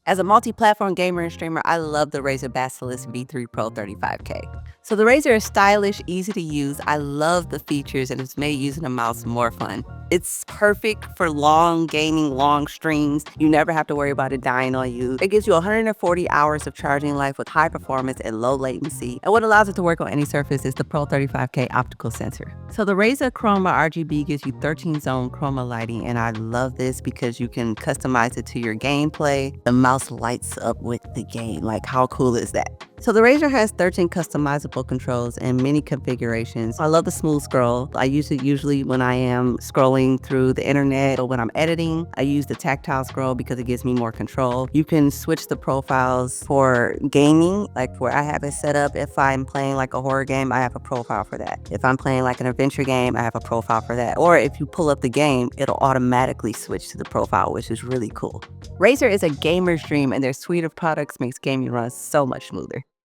As a multi-platform gamer and streamer, I love the Razer Basilisk V3 Pro 35K. So the Razer is stylish, easy to use. I love the features and it's made using a mouse more fun. It's perfect for long gaming, long streams. You never have to worry about it dying on you. It gives you 140 hours of charging life with high performance and low latency. And what allows it to work on any surface is the Pro 35K optical sensor. So the Razer Chroma RGB gives you 13-zone chroma lighting, and I love this because you can customize it to your gameplay. The mouse lights up with the game. Like, how cool is that? So the Razer has 13 customizable controls and many configurations. I love the smooth scroll. I use it usually when I am scrolling through the internet or when I'm editing. I use the tactile scroll because it gives me more control. You can switch the profiles for gaming, like where I have it set up. If I'm playing like a horror game, I have a profile for that. If I'm playing like an adventure game, I have a profile for that. Or if you pull up the game, it'll automatically switch to the profile, which is really cool. Razer is a gamer's dream, and their suite of products makes gaming run so much smoother.